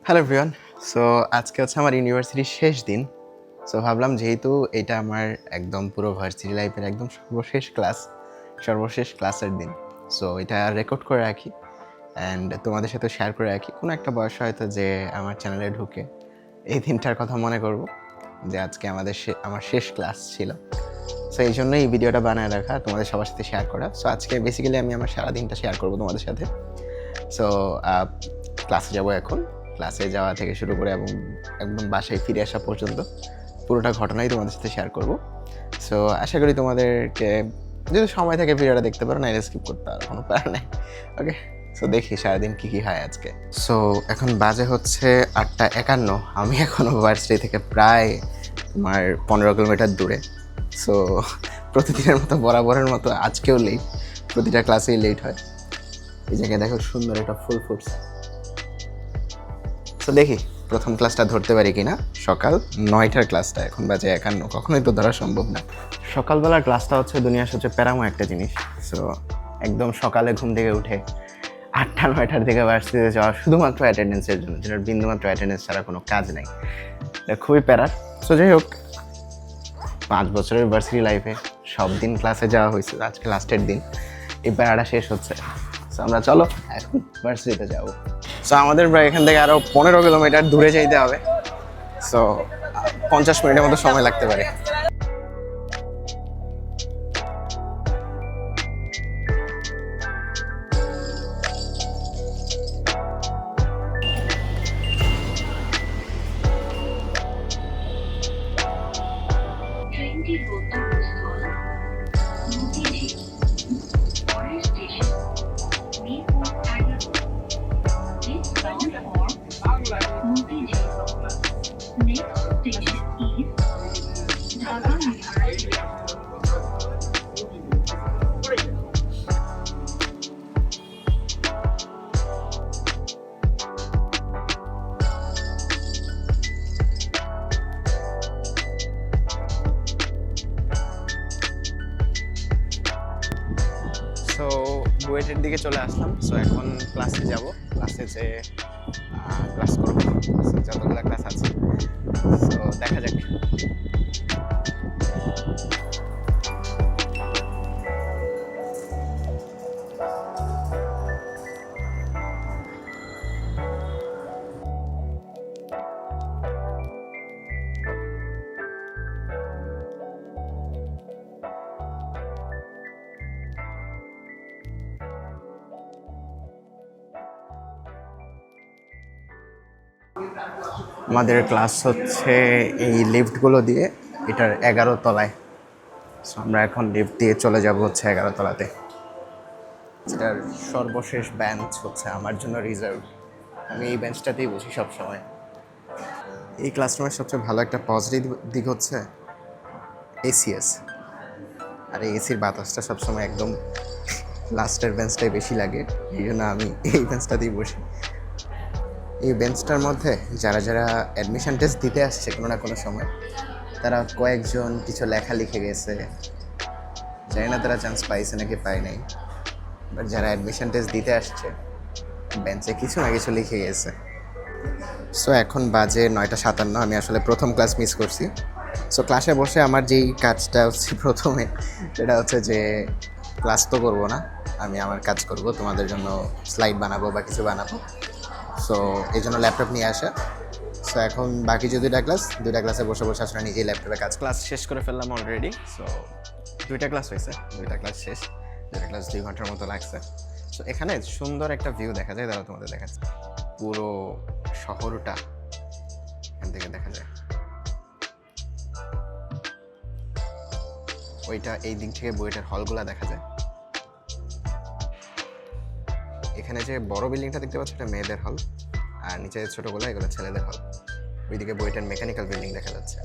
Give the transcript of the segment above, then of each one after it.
Hello everyone. So আজকে হচ্ছে আমার ইউনিভার্সিটির শেষ দিন। সো ভাবলাম যেহেতু এটা আমার একদম পুরো ভার্সিটি লাইফের একদম সর্বশেষ ক্লাসের দিন। সো এটা রেকর্ড করে রাখি অ্যান্ড তোমাদের সাথে শেয়ার করে রাখি। কোনো একটা বয়স হয়তো যে আমার চ্যানেলে ঢুকে এই দিনটার কথা মনে করব যে আজকে আমার শেষ ক্লাস ছিল। সো এই জন্যই এই ভিডিওটা বানায় রাখা, তোমাদের সবার সাথে শেয়ার করা। সো আজকে বেসিক্যালি আমি আমার সারা দিনটা শেয়ার করবো তোমাদের সাথে। সো ক্লাসে যাব এখন। ক্লাসে যাওয়া থেকে শুরু করে এবং একদম বাসায় ফিরে আসা পর্যন্ত পুরোটা ঘটনাই তোমাদের সাথে শেয়ার করব। সো আশা করি তোমাদেরকে যদি সময় থাকে ভিডিওটা দেখতে পারো, না স্কিপ করতে পারো, কোনো প্যারা নেই। ওকে, সো দেখি সারাদিন কী কী হয় আজকে। সো এখন বাজে হচ্ছে 8:51। আমি এখনও ভার্সিটি থেকে প্রায় তোমার 15 কিলোমিটার দূরে। সো প্রতিদিনের মতো বরাবরের মতো আজকেও লেট, প্রতিটা ক্লাসেই লেট হয়। এই জায়গায় দেখো সুন্দর একটা ফুল ফুটছে। তো দেখি প্রথম ক্লাসটা ধরতে পারি কিনা। সকাল 9টার ক্লাসটা, এখন বাজে 51, কখনোই তো ধরা সম্ভব না। সকালবেলার ক্লাসটা হচ্ছে দুনিয়ার সবচেয়ে প্যারামো একটা জিনিস। সো একদম সকালে ঘুম থেকে উঠে 8টা-9টার দিকে ভার্সিটিতে যাওয়া শুধুমাত্র অ্যাটেন্ডেন্সের জন্য, যেটার বিন্দুমাত্র অ্যাটেন্ডেন্স ছাড়া কোনো কাজ নেই। এটা খুবই প্যারার। সো যাই হোক, 5 বছরের ভার্সিটি লাইফে সব দিন ক্লাসে যাওয়া হয়েছে, আজকে লাস্টের দিন, এই প্যারাটা শেষ হচ্ছে। সো আমরা চলো এখন ভার্সিটিতে যাবো। সো আমাদের প্রায় এখান থেকে আরও 15 কিলোমিটার দূরে যাইতে হবে। সো 50 মিনিটের মতো সময় লাগতে পারে। ট্রেনটির গন্তব্যস্থল মতিঝিল, পরের station Mirpur 11। Please bound for Motijheel. Next station is Dhaka University. So বুয়েটের দিকে চলে আসলাম। সো এখন ক্লাসে যাব, ক্লাসে যে ক্লাস করবো। সো যতগুলো ক্লাস আছে, সো দেখা যাক। আমাদের ক্লাস হচ্ছে এই লিফটগুলো দিয়ে, এটার 11 তলায়। সো আমরা এখন লিফট দিয়ে চলে যাব হচ্ছে 11 তলাতে। যেটার সর্বশেষ বেঞ্চ হচ্ছে আমার জন্য রিজার্ভ। আমি এই বেঞ্চটাতেই বসি সবসময়। এই ক্লাসরুমের সবচেয়ে ভালো একটা পজিটিভ দিক হচ্ছে এসিএস। আর এই এসির বাতাসটা সবসময় একদম লাস্টের বেঞ্চটাই বেশি লাগে, এই জন্য আমি এই বেঞ্চটাতেই বসি। এই বেঞ্চটার মধ্যে যারা যারা অ্যাডমিশন টেস্ট দিতে আসছে কোনো না কোনো সময়, তারা কয়েকজন কিছু লেখা লিখে গেছে। জানি না তারা চান্স পাইছে নাকি পায় নাই, বাট যারা অ্যাডমিশন টেস্ট দিতে আসছে বেঞ্চে কিছু না কিছু লিখে গেছে। সো এখন বাজে 9:57। আমি আসলে প্রথম ক্লাস মিস করছি। সো ক্লাসে বসে আমার যেই কাজটা হচ্ছে প্রথমে, সেটা হচ্ছে যে ক্লাস তো করবো না, আমি আমার কাজ করব, তোমাদের জন্য স্লাইড বানাবো বা কিছু বানাবো। সো এই জন্য ল্যাপটপ নিয়ে আসা। সো এখন বাকি যে দুইটা ক্লাসে বসে বসে আসলে নিজেই ল্যাপটপে ক্লাস শেষ করে ফেললাম অলরেডি। সো 2টা ক্লাস হয়েছে, 2টা ক্লাস শেষ, 2টা ক্লাস 2 ঘন্টার মতো লাগছে। সো এখানে সুন্দর একটা ভিউ দেখা যায়, দাঁড়াও তোমাদের দেখাচ্ছে। পুরো শহরটা এখান থেকে দেখা যায়। ওইটা এই দিক থেকে বুয়েটের হলগুলা দেখা যায়। এখানে যে বড় বিল্ডিংটা দেখতে পাচ্ছ, এটা মেয়েদের হল, আর নিচে ছোটোগুলো এগুলো ছেলেদের হল। ওইদিকে বুয়েটের মেকানিক্যাল বিল্ডিং দেখা যাচ্ছে।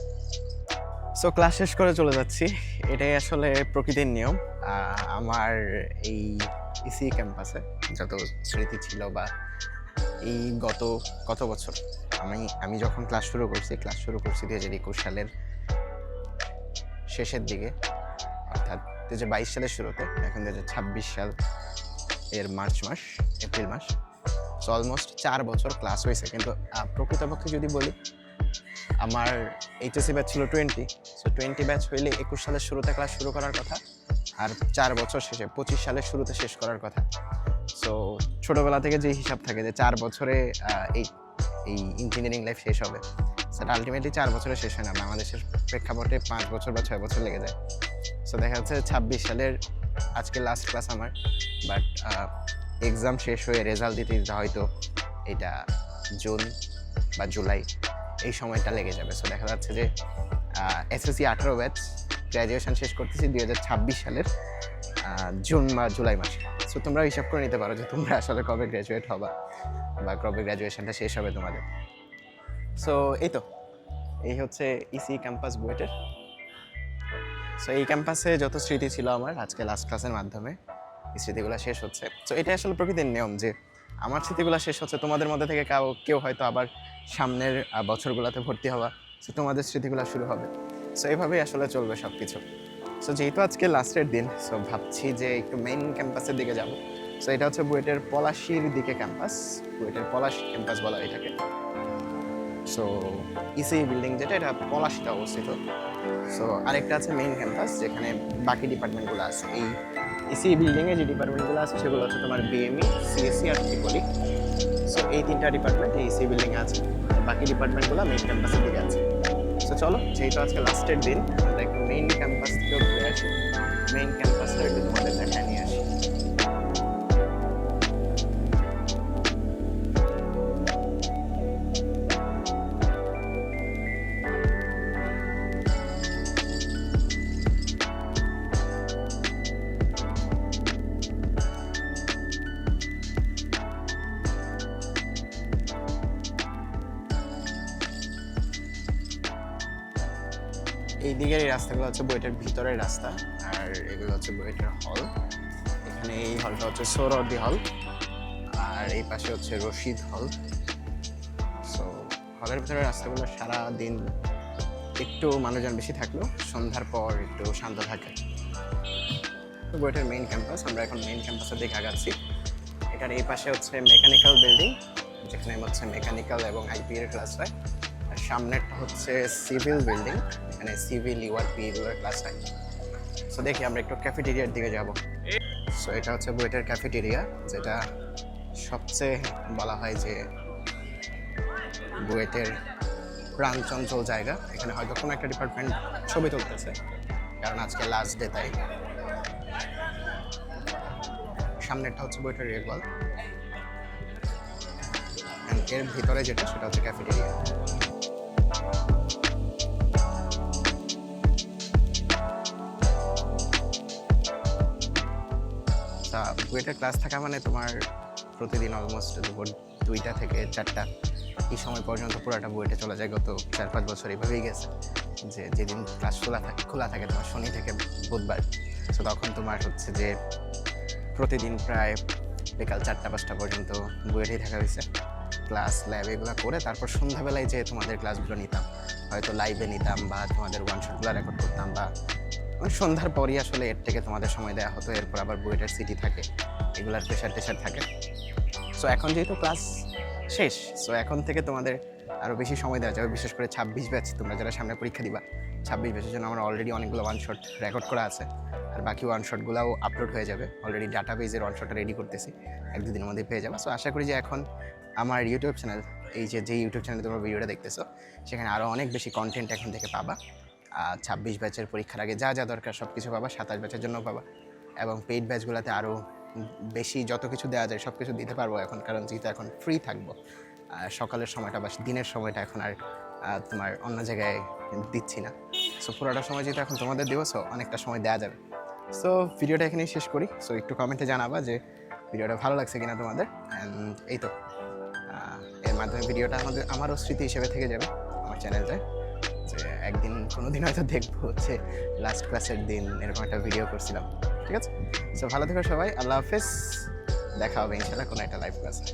সো ক্লাস শেষ করে চলে যাচ্ছি, এটাই আসলে প্রকৃতির নিয়ম। আমার এই ইসি ক্যাম্পাসে যত স্মৃতি ছিল, বা এই কত বছর আমি যখন ক্লাস শুরু করছি 2021 সালের শেষের দিকে, অর্থাৎ 2022 সালের শুরুতে, এখন 2026 সাল এর এপ্রিল মাস। সো অলমোস্ট 4 বছর ক্লাস হয়েছে, কিন্তু প্রকৃতপক্ষে যদি বলি আমার এইচএসসি ব্যাচ ছিল 20, সো 20 ব্যাচ হইলে 21 সালের শুরুতে ক্লাস শুরু করার কথা, আর 4 বছর শেষে 25 সালের শুরুতে শেষ করার কথা। সো ছোটোবেলা থেকে যে হিসাব থাকে যে 4 বছরে এই ইঞ্জিনিয়ারিং লাইফ শেষ হবে, সেটা আলটিমেটলি 4 বছরে শেষ হয় না, বাংলাদেশের প্রেক্ষাপটে 5 বছর বা 6 বছর লেগে যায়। সো দেখা যাচ্ছে 26 সালের আজকে লাস্ট ক্লাস আমার, বাট এক্সাম শেষ হয়ে রেজাল্ট দিতে দিতে হয়তো এটা জুন বা জুলাই এই সময়টা লেগে যাবে। সো দেখা যাচ্ছে যে এসএসসি 18 ব্যাচ গ্র্যাজুয়েশন শেষ করতেছি 2026 সালের জুন বা জুলাই মাসে। সো তোমরা হিসাব করে নিতে পারো যে তোমরা আসলে কবে গ্র্যাজুয়েট হবা বা কবে গ্র্যাজুয়েশনটা শেষ হবে তোমাদের। সো এই হচ্ছে ইসি ক্যাম্পাস বুয়েটের। সো এই ক্যাম্পাসে যত স্মৃতি ছিল আমার আজকে লাস্ট ক্লাসের মাধ্যমে এই স্মৃতিগুলো শেষ হচ্ছে। সো এটা আসলে প্রকৃতির নিয়ম যে আমার স্মৃতিগুলো শেষ হচ্ছে, তোমাদের মধ্যে থেকে কেউ হয়তো আবার সামনের বছরগুলোতে ভর্তি হওয়া, সো তোমাদের স্মৃতিগুলো শুরু হবে। সো এইভাবেই আসলে চলবে সব কিছু। সো যেহেতু আজকে লাস্টের দিন, সো ভাবছি যে একটু মেইন ক্যাম্পাসের দিকে যাব। সো এটা হচ্ছে বুয়েটের পলাশীর দিকে ক্যাম্পাস, বুয়েটের পলাশ ক্যাম্পাস বলা হয় এটাকে। সো ইসি বিল্ডিং যেটা, এটা পলাশীতে অবস্থিত। সো আরেকটা আছে মেইন ক্যাম্পাস, যেখানে বাকি ডিপার্টমেন্টগুলো আছে। এই ইসি বিল্ডিংয়ে যে ডিপার্টমেন্টগুলো আছে সেগুলো হচ্ছে তোমার বিএমই, সিএসসি আর ট্রিপলি। সো এই 3টা ডিপার্টমেন্ট এই ইসি বিল্ডিংয়ে আছে, বাকি ডিপার্টমেন্টগুলো মেইন ক্যাম্পাসের দিকে আছে। সো চলো, যেহেতু আজকে লাস্টের দিন, আমরা একটু মেইন ক্যাম্পাস থেকেও ঘুরে আসি, মেইন ক্যাম্পাসটা একটু তোমাদের দেখায় নিয়ে আসি। এই দিকের এই রাস্তাগুলো হচ্ছে বুয়েটের ভিতরের রাস্তা, আর এগুলো হচ্ছে বুয়েটের হল। এখানে এই হলটা হচ্ছে সোহরাওয়ার্দী হল, আর এই পাশে হচ্ছে রশিদ হল। সো হলের ভিতরের রাস্তাগুলো সারা দিন একটু মানুষজন বেশি থাকলেও সন্ধ্যার পর একটু শান্ত থাকে। বুয়েটের মেইন ক্যাম্পাস, আমরা এখন মেইন ক্যাম্পাসের দিকে আগাচ্ছি। এটার এই পাশে হচ্ছে মেকানিক্যাল বিল্ডিং, যেখানে হচ্ছে মেকানিক্যাল এবং আইপি এর ক্লাস হয়। আর সামনেরটা হচ্ছে সিভিল বিল্ডিং, এখানে সিভিল ইউআরপি এগুলোর ক্লাস হয়। সো দেখি আমরা একটু ক্যাফেটেরিয়ার দিকে যাব। সো এটা হচ্ছে বুয়েটের ক্যাফেটেরিয়া, যেটা সবচেয়ে বলা হয় যে বুয়েটের প্রাণচঞ্চল জায়গা। এখানে হয়তো কোনো একটা ডিপার্টমেন্ট ছবি তুলতেছে, কারণ আজকে লাস্ট ডে তাই। সামনেরটা হচ্ছে বুয়েটের রেগওয়াল, এর ভিতরে যেটা সেটা হচ্ছে ক্যাফেটেরিয়া। বুয়েটের ক্লাস থাকা মানে তোমার প্রতিদিন অলমোস্ট দুপুর 2টা থেকে 4টা এই সময় পর্যন্ত পুরোটা বুয়েটে চলে যায়। গত 4-5 বছর এইভাবেই গেছে যে যেদিন ক্লাস খোলা থাকে তোমার শনি থেকে বুধবার, সো তখন তোমার হচ্ছে যে প্রতিদিন প্রায় বিকাল 4টা-5টা পর্যন্ত বুয়েটেই থাকা হয়েছে। ক্লাস ল্যাব এগুলো করে তারপর সন্ধ্যাবেলায় যে তোমাদের ক্লাসগুলো নিতাম, হয়তো লাইভে নিতাম বা তোমাদের ওয়ান শটগুলো রেকর্ড করতাম, বা সন্ধ্যার পরই আসলে এর থেকে তোমাদের সময় দেওয়া হতো। এরপর আবার বুয়েটের সিটি থাকে, এগুলার প্রেশার থাকে। সো এখন যেহেতু ক্লাস শেষ, সো এখন থেকে তোমাদের আরও বেশি সময় দেওয়া যাবে, বিশেষ করে 26 ব্যাচ, তোমরা যারা সামনে পরীক্ষা দিবা 26 ব্যাচের জন্য আমার অলরেডি অনেকগুলো ওয়ান শট রেকর্ড করা আছে, আর বাকি ওয়ান শটগুলোও আপলোড হয়ে যাবে। অলরেডি ডাটাবেজের ওয়ান শটটা রেডি করতেছি, 1-2 দিনের মধ্যে পেয়ে যাবে। সো আশা করি যে এখন আমার ইউটিউব চ্যানেল, এই যে ইউটিউব চ্যানেলে তোমরা ভিডিওটা দেখতেছো, সেখানে আরও অনেক বেশি কন্টেন্ট এখন থেকে পাবা। 26 ব্যাচের পরীক্ষার আগে যা যা দরকার সব কিছু পাবা, 27 ব্যাচের জন্য পাবা, এবং পেইড ব্যাচগুলোতে আরও বেশি যত কিছু দেওয়া যায় সব কিছু দিতে পারবো এখন, কারণ যেহেতু এখন ফ্রি থাকবো। সকালের সময়টা বা দিনের সময়টা এখন আর তোমার অন্য জায়গায় দিচ্ছি না। সো পুরোটা সময় যেহেতু এখন তোমাদের দেবো, সো অনেকটা সময় দেওয়া যাবে। সো ভিডিওটা এখানেই শেষ করি। সো একটু কমেন্টে জানাবা যে ভিডিওটা ভালো লাগছে কিনা তোমাদের। অ্যান্ড এই তো এর মাধ্যমে ভিডিওটা আমারও স্মৃতি হিসেবে থেকে যাবে আমার চ্যানেলটায়, যে একদিন কোনো দিন হয়তো দেখবো হচ্ছে লাস্ট ক্লাসের দিন এরকম একটা ভিডিও করছিলাম। ঠিক আছে, সো ভালো থেকো সবাই, আল্লাহ হাফেজ, দেখা হবে ইনশাআল্লাহ কোনো একটা লাইভ ক্লাসে।